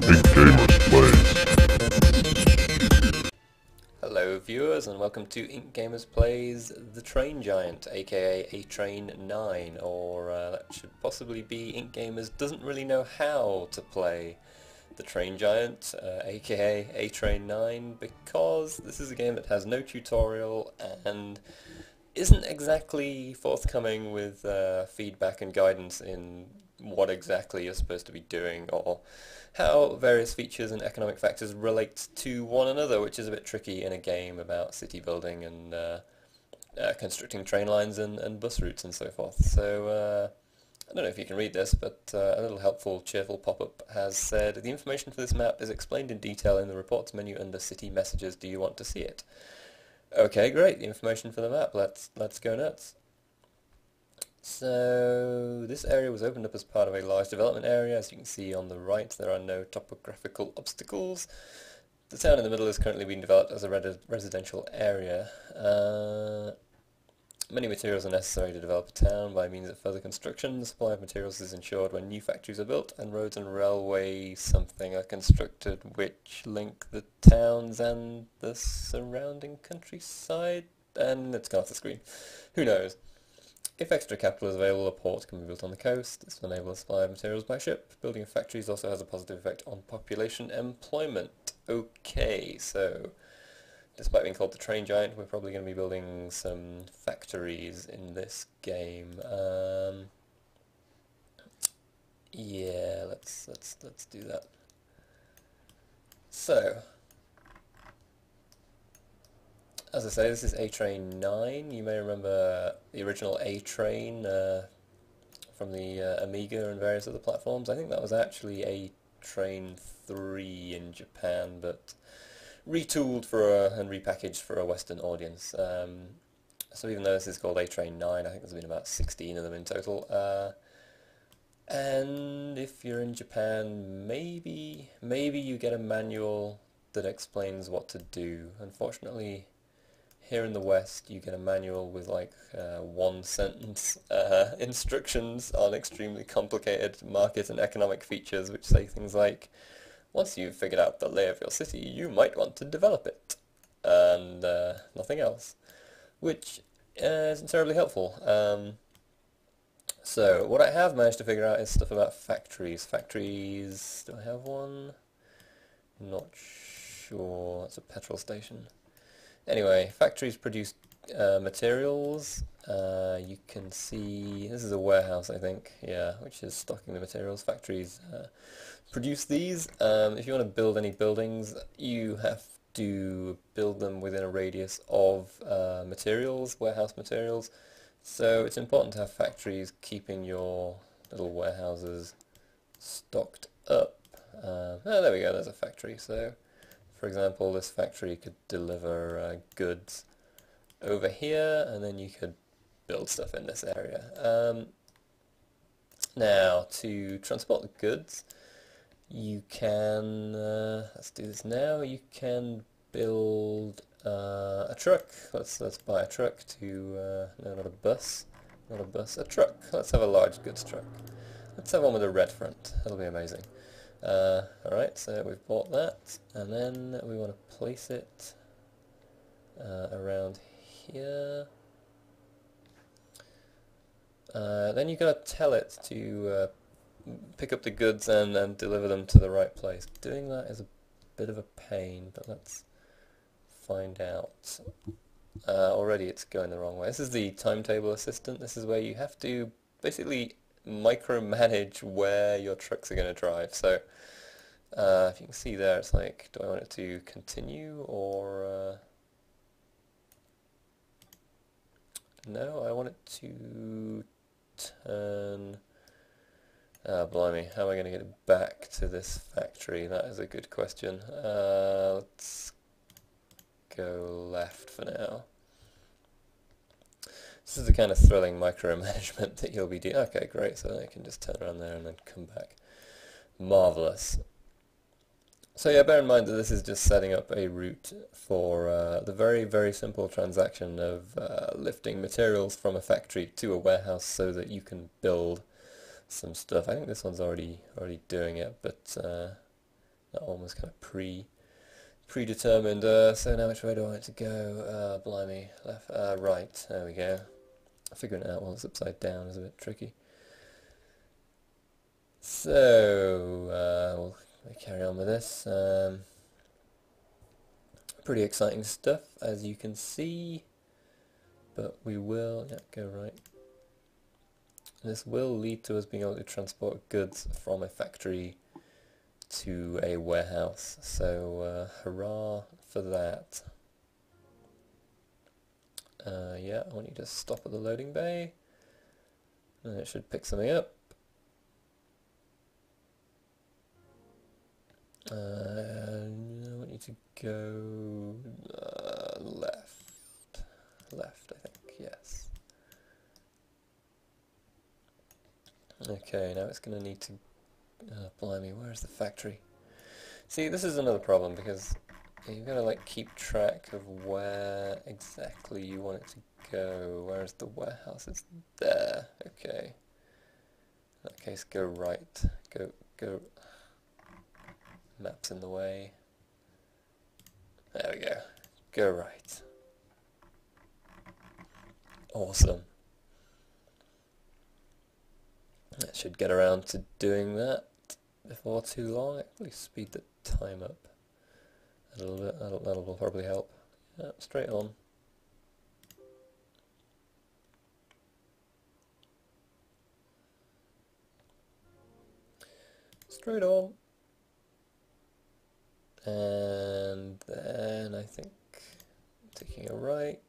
IncGamers Plays. Hello viewers and welcome to IncGamers Plays The Train Giant, aka A Train 9, or that should possibly be IncGamers doesn't really know how to play The Train Giant, aka A Train 9, because this is a game that has no tutorial and isn't exactly forthcoming with feedback and guidance in what exactly you're supposed to be doing or how various features and economic factors relate to one another, which is a bit tricky in a game about city building and constructing train lines and bus routes and so forth. So I don't know if you can read this, but a little helpful, cheerful pop-up has said, the information for this map is explained in detail in the reports menu under city messages. Do you want to see it? Okay, great, the information for the map. Let's go nuts. So this area was opened up as part of a large development area. As you can see on the right, there are no topographical obstacles. The town in the middle is currently being developed as a residential area. Many materials are necessary to develop a town by means of further construction. The supply of materials is ensured when new factories are built and roads and railway something are constructed which link the towns and the surrounding countryside. And it's gone off the screen. Who knows? If extra capital is available, a port can be built on the coast. This will enable the supply of materials by ship. Building factories also has a positive effect on population employment. Okay, so despite being called the Train Giant, we're probably going to be building some factories in this game. Yeah, let's do that. So, as I say, this is A Train 9. You may remember the original A Train from the Amiga and various other platforms. I think that was actually A Train 3 in Japan, but retooled for and repackaged for a Western audience. So even though this is called A Train 9, I think there's been about 16 of them in total. And if you're in Japan, maybe you get a manual that explains what to do. Unfortunately, here in the West, you get a manual with like one-sentence instructions on extremely complicated market and economic features, which say things like, once you've figured out the lay of your city, you might want to develop it, and nothing else, which isn't terribly helpful. So what I have managed to figure out is stuff about factories. Factories, do I have one? Not sure. That's a petrol station. Anyway, factories produce materials. You can see, this is a warehouse I think, yeah, which is stocking the materials. Factories produce these. If you want to build any buildings, you have to build them within a radius of materials, warehouse materials. So it's important to have factories keeping your little warehouses stocked up. Oh, there we go, there's a factory. So for example, this factory could deliver goods over here, and then you could build stuff in this area. Now, to transport the goods, you can, let's do this now, you can build a truck. Let's buy a truck to, no, not a bus, a truck. Let's have a large goods truck. Let's have one with a red front, that'll be amazing. Alright, so we've bought that, and then we want to place it around here. Then you've got to tell it to pick up the goods and deliver them to the right place. Doing that is a bit of a pain, but let's find out. Already it's going the wrong way. This is the timetable assistant. This is where you have to basically micromanage where your trucks are going to drive. So if you can see there, it's like, do I want it to continue or no, I want it to turn. Blimey, how am I going to get it back to this factory? That is a good question. Let's go left for now. This is the kind of thrilling micromanagement that you'll be doing. Okay, great, so I can just turn around there and then come back. Marvellous. So yeah, bear in mind that this is just setting up a route for the very, very simple transaction of lifting materials from a factory to a warehouse so that you can build some stuff. I think this one's already doing it, but That one was kind of predetermined. So now which way do I want it to go? Blimey, left, right. There we go. Figuring it out while it's upside down is a bit tricky. So we'll carry on with this. Pretty exciting stuff, as you can see. But we will go right. This will lead to us being able to transport goods from a factory to a warehouse. So hurrah for that. Yeah, I want you to stop at the loading bay, and it should pick something up. I want you to go left, I think, yes. Okay, now it's going to need to, blimey, where's the factory? See, this is another problem, because you've got to like keep track of where exactly you want it to go. Where's the warehouse? It's there. Okay. In that case, go right. Go. Map's in the way. There we go. Go right. Awesome. That should get around to doing that before too long. Actually speed the time up a little bit. That'll probably help. Yeah, straight on. Straight on. And then I think taking a right,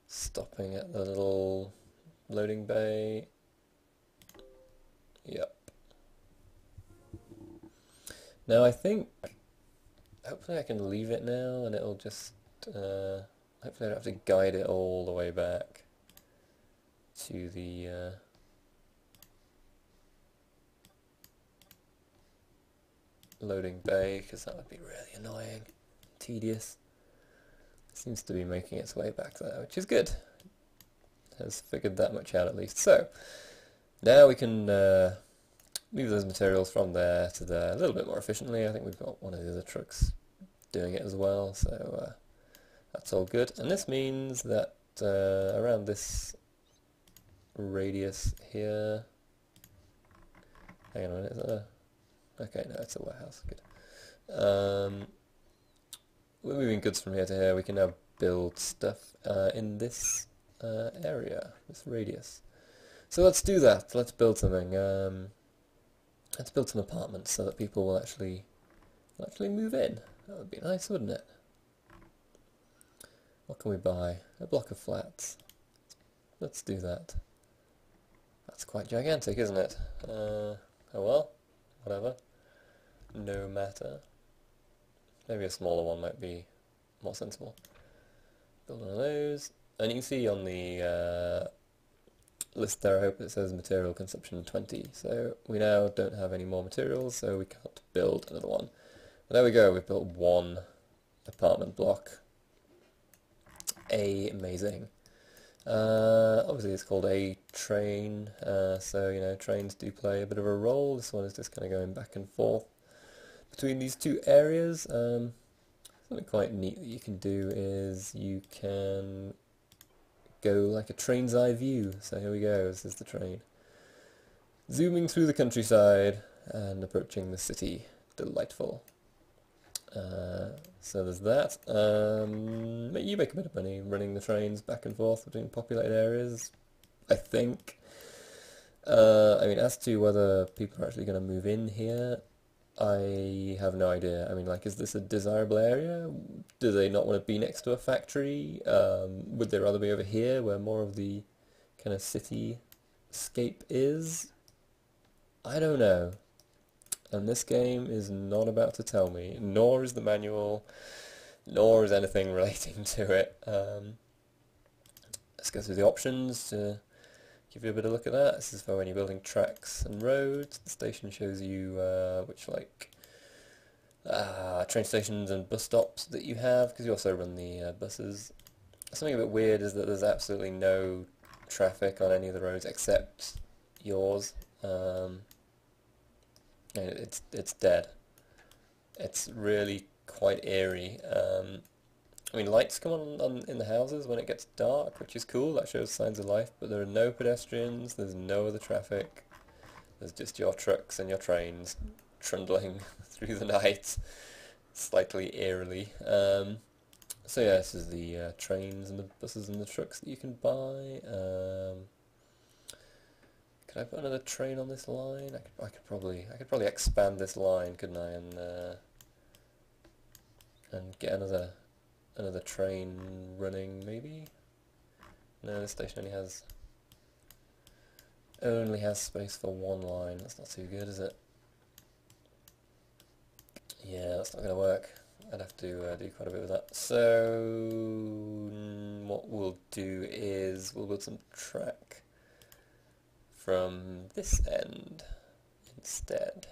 stopping at the little loading bay. Yep. Now I think, hopefully I can leave it now and it'll just, hopefully I don't have to guide it all the way back to the loading bay, because that would be really annoying, tedious. It seems to be making its way back there, which is good. It has figured that much out at least. So now we can move those materials from there to there a little bit more efficiently. I think we've got one of the other trucks doing it as well, so that's all good. And this means that around this radius here, hang on a minute, is that a... Okay, no, it's a warehouse. Good. We're moving goods from here to here. We can now build stuff in this area, this radius. So let's do that. Let's build something. Let's build some apartments so that people will actually move in. That would be nice, wouldn't it? What can we buy? A block of flats. Let's do that. That's quite gigantic, isn't it? Oh well, whatever. No matter. Maybe a smaller one might be more sensible. Build one of those. And you can see on the list there, I hope it says material consumption 20. So we now don't have any more materials, so we can't build another one. But there we go, we've built one apartment block. Amazing. Obviously it's called a train, so you know, trains do play a bit of a role. This one is just kind of going back and forth between these two areas. Something quite neat that you can do is you can go like a train's eye view. So here we go, this is the train. Zooming through the countryside and approaching the city. Delightful. So there's that. You make a bit of money running the trains back and forth between populated areas, I think. I mean, as to whether people are actually going to move in here, I have no idea. I mean, like, is this a desirable area? Do they not want to be next to a factory? Would they rather be over here where more of the kind of cityscape is? I don't know. And this game is not about to tell me, nor is the manual, nor is anything relating to it. Let's go through the options to give you a bit of a look at that. This is for when you're building tracks and roads. The station shows you which like train stations and bus stops that you have, because you also run the buses. Something a bit weird is that there's absolutely no traffic on any of the roads except yours. It's dead. It's really quite eerie. I mean, lights come on in the houses when it gets dark, which is cool. That shows signs of life, but there are no pedestrians, there's no other traffic. There's just your trucks and your trains trundling through the night, slightly eerily. So yeah, this is the trains and the buses and the trucks that you can buy. Could I put another train on this line? I could probably expand this line, couldn't I? And get another train running, maybe. No, this station only has space for one line. That's not too good, is it? Yeah, that's not going to work. I'd have to do quite a bit with that. So what we'll do is we'll build some track from this end instead.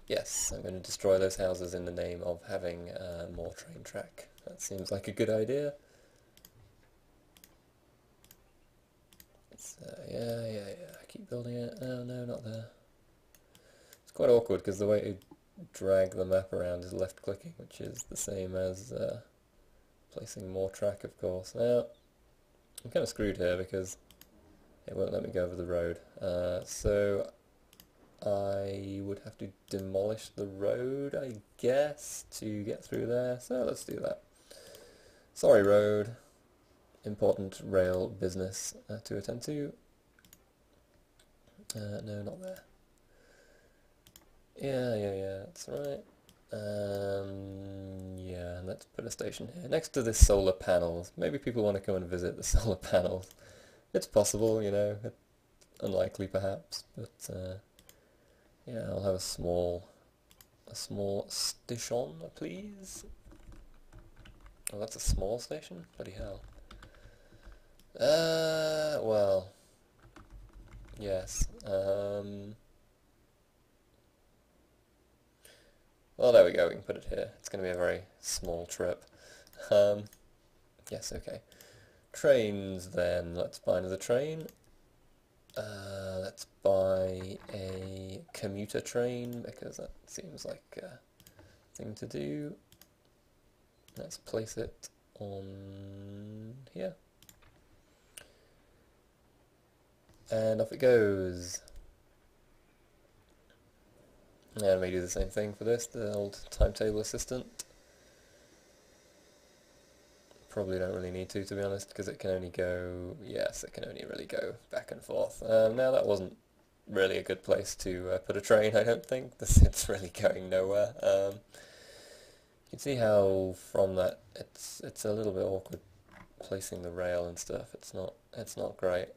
Yes, I'm going to destroy those houses in the name of having more train track. That seems like a good idea. Yeah, keep building it. Oh no, not there. It's quite awkward because the way to drag the map around is left clicking, which is the same as placing more track, of course. Now, I'm kind of screwed here because it won't let me go over the road. So I would have to demolish the road, I guess, to get through there. So let's do that. Sorry, road. Important rail business to attend to. No, not there. Yeah, that's right. Yeah, let's put a station here next to the solar panels. Maybe people want to come and visit the solar panels. It's possible, you know, unlikely perhaps, but yeah, I'll have a small station, please. Oh, that's a small station? Bloody hell. Well, yes. Well, there we go, we can put it here. It's going to be a very small trip. Yes, okay. Trains then. Let's buy another train. Let's buy a commuter train because that seems like a thing to do. Let's place it on here. And off it goes. And I may do the same thing for this, the old timetable assistant. Probably don't really need to be honest, because it can only go, yes, it can only really go back and forth. Now that wasn't really a good place to put a train, I don't think. It's really going nowhere. You can see how from that it's a little bit awkward placing the rail and stuff. It's not great.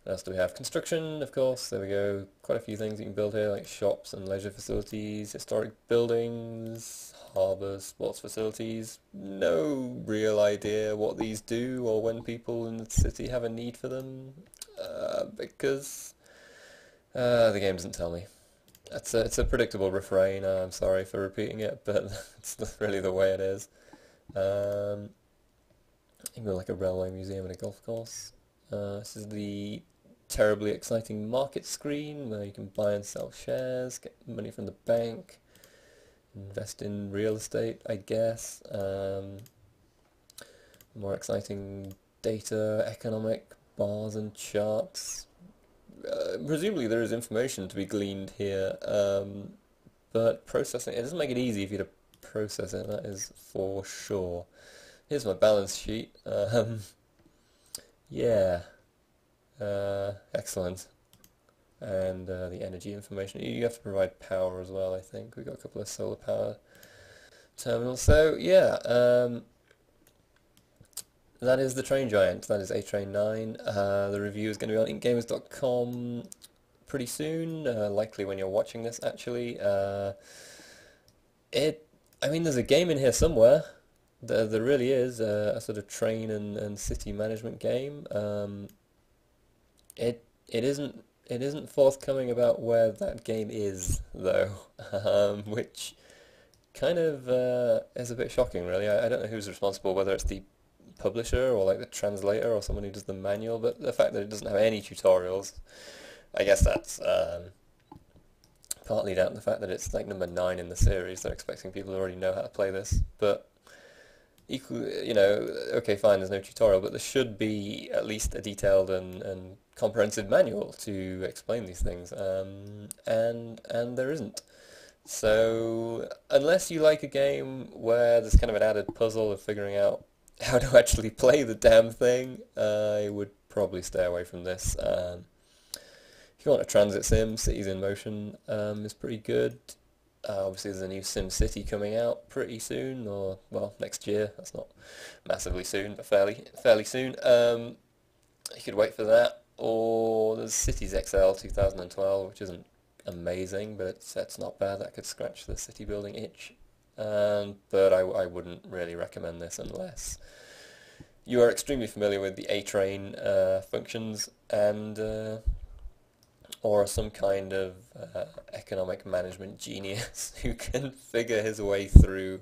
What else do we have? Construction, of course, there we go. Quite a few things you can build here, like shops and leisure facilities, historic buildings, harbours, sports facilities. No real idea what these do or when people in the city have a need for them, because the game doesn't tell me. It's a predictable refrain, I'm sorry for repeating it, but it's really the way it is. Even like a railway museum and a golf course. This is the terribly exciting market screen where you can buy and sell shares, get money from the bank, invest in real estate, I guess. More exciting data, economic bars and charts. Presumably there is information to be gleaned here, but processing it doesn't make it easy for you to process it, that is for sure. Here's my balance sheet. Yeah. Excellent. And the energy information. You have to provide power as well, I think. We've got a couple of solar power terminals. So, yeah, that is the Train Giant. That is A Train 9. The review is going to be on IncGamers.com pretty soon, likely when you're watching this, actually. I mean, there's a game in here somewhere. There really is a sort of train and city management game. It isn't forthcoming about where that game is though, which kind of is a bit shocking, really. I don't know who's responsible, whether it's the publisher or like the translator or someone who does the manual, but the fact that it doesn't have any tutorials, I guess that's partly down to the fact that it's like number 9 in the series. They're expecting people to already know how to play this, but equally, you know, okay, fine, there's no tutorial, but there should be at least a detailed and comprehensive manual to explain these things, and there isn't. So unless you like a game where there's kind of an added puzzle of figuring out how to actually play the damn thing, I would probably stay away from this. If you want a transit sim, Cities in Motion is pretty good. Obviously there's a new Sim City coming out pretty soon, or, well, next year. That's not massively soon, but fairly soon. You could wait for that. Or there's Cities XL 2012, which isn't amazing, but it's not bad. That could scratch the city building itch. But I wouldn't really recommend this unless you are extremely familiar with the A-Train functions and or some kind of economic management genius who can figure his way through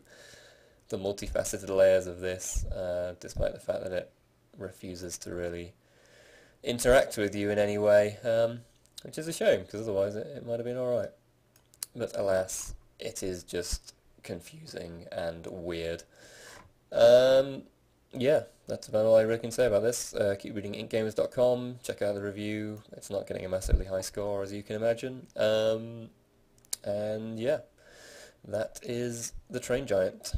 the multifaceted layers of this, despite the fact that it refuses to really interact with you in any way, which is a shame, because otherwise it might have been alright. But alas, it is just confusing and weird. Yeah, that's about all I really can say about this. Keep reading IncGamers.com, check out the review. It's not getting a massively high score, as you can imagine. And yeah, that is The Train Giant.